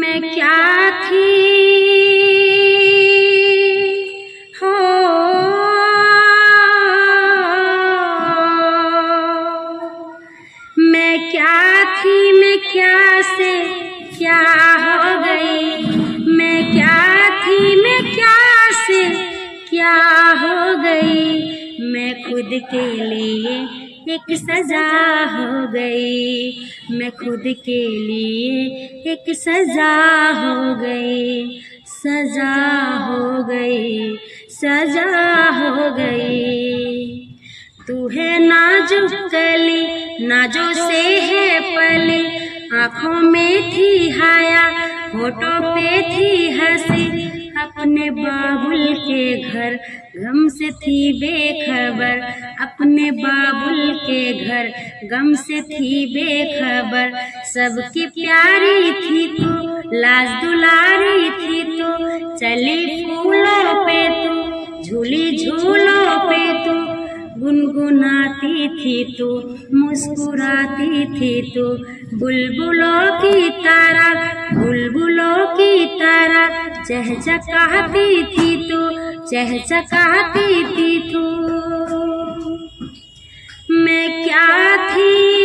मैं क्या थी हो मैं क्या थी, मैं क्या से क्या हो गई। मैं क्या थी, मैं क्या से क्या हो गई। मैं खुद के लिए एक सजा हो गई। मैं खुद के लिए एक सजा हो गई। सजा हो गई, सजा हो गई। तू है नाजुक कली, नाजों से है पली। आँखों में थी हाया, होठों पे थी हंसी। अपने बाबुल के घर गम से थी बेखबर। अपने बाबुल के घर गम से थी बेखबर। सबकी प्यारी थी तू, लाज दुलारी थी तू। चली फूलों पे तू, झूली झूलों पे तू। गुनगुनाती थी तू, मुस्कुराती थी तू। बुलबुलों की तरह, बुलबुलों की तरह चहचहाती थी तू, चहचहाती थी तू। मैं क्या थी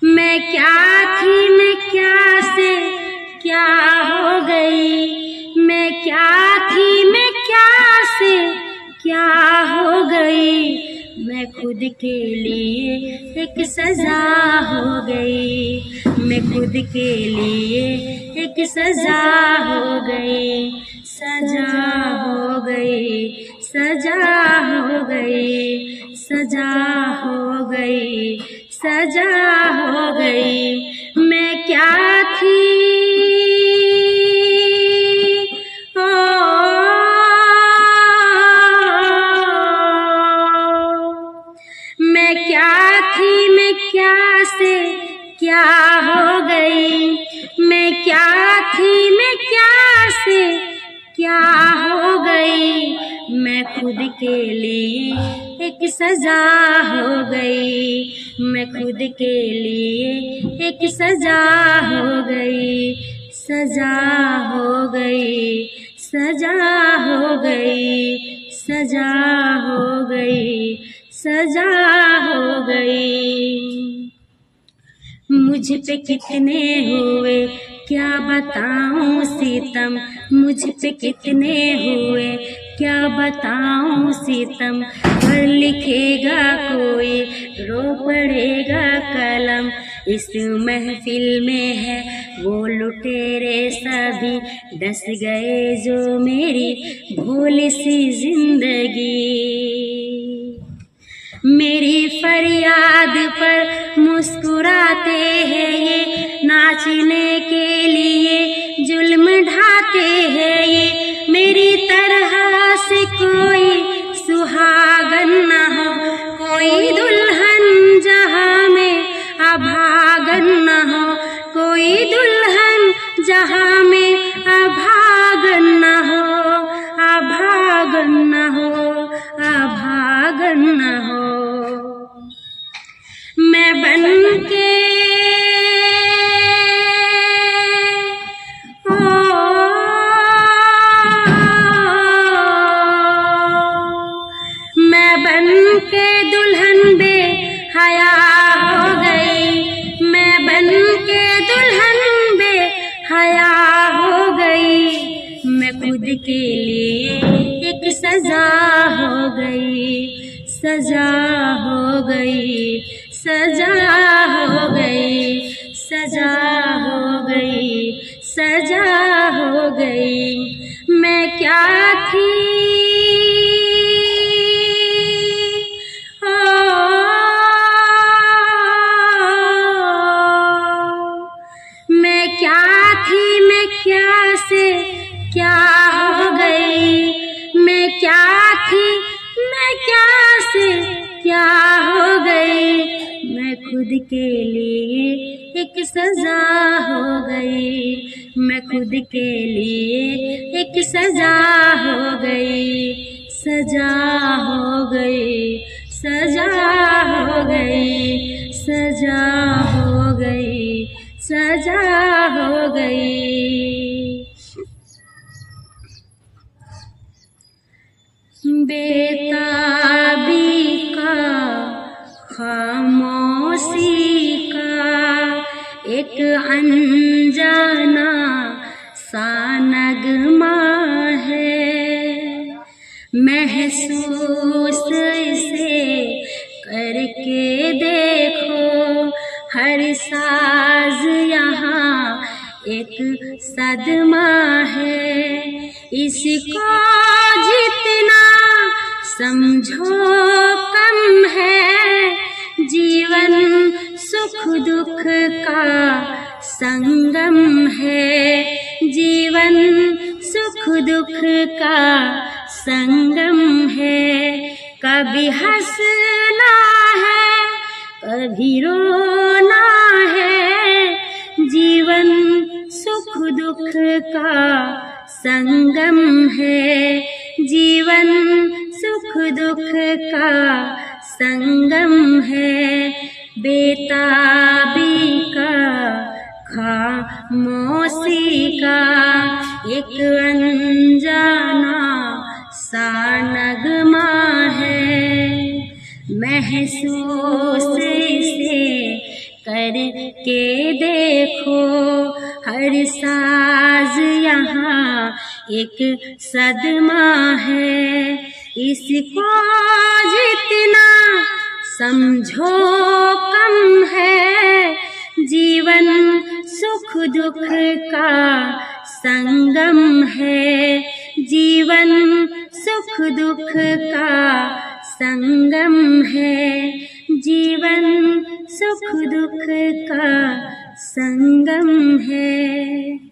मैं क्या थी, मैं क्या से क्या हो गई। मैं क्या थी, मैं क्या से क्या हो गई। मैं खुद के लिए एक सजा हो गई। मैं खुद के लिए एक सजा हो गई। सजा हो गई, सजा हो गई, सजा हो गई, सजा हो गई। मैं क्या थी मैं क्या थी, मैं क्या से क्या हो गई। मैं क्या थी, मैं क्या से क्या हो गई। मैं खुद के लिए एक सजा हो गई। मैं खुद के लिए एक सजा हो गई। सजा हो गई, सजा हो गई, सजा हो गई, सजा हो गई। मुझ पे कितने हुए क्या बताऊं सितम। मुझ पे कितने हुए क्या बताऊं सितम। पर लिखेगा कोई, रो पड़ेगा कलम। इस महफिल में है वो लुटेरे सभी, डस गए जो मेरी भोली सी जिंदगी। मेरी फरियाद पर मुस्कुराते हैं ये, नाचने के लिए जुल्म ढाते हैं ये। मेरी तरह से कोई सुहागन न हो, कोई दुल्हन जहां में अभागन न हो। कोई दुल्हन जहां में अभागन न हो, अभागन न हो, अभागन न हो। मैं बन के मैं बन के दुल्हन बेहया हो गई। मैं बन के दुल्हन बेहया हो गई। मैं खुद के लिए एक सजा हो गई। सजा हो गई, सजा हो गई, सजा हो गई, सजा हो गई। मैं क्या थी मैं क्या थी, मैं क्या से क्या हो गई। मैं क्या थी, मैं क्या से क्या हो गई। मैं खुद के लिए एक सजा हो गई। मैं खुद के लिए एक सजा हो गई। सजा हो गई, सजा हो गई, सजा हो गई, सजा हो गई। बेताबी का, खामोशी का एक अनजाना सा नगमा है। महसूस इसे करके देखो, हर साज यहाँ एक सदमा है। इसको जितना समझो कम है, जीवन सुख दुख का संगम है। जीवन सुख दुख का संगम है। कभी हंसना है, कभी रोना है। जीवन सुख दुख का संगम है। जीवन सुख दुख का संगम है। बेताबी का, खामोशी का एक अनजाना सा नगमा है। महसूस इसे करके देखो, हर साज यहाँ एक सदमा है। इसको जितना समझो कम है, जीवन सुख दुख का संगम है। जीवन सुख दुख का संगम है। जीवन सुख दुख का संगम है।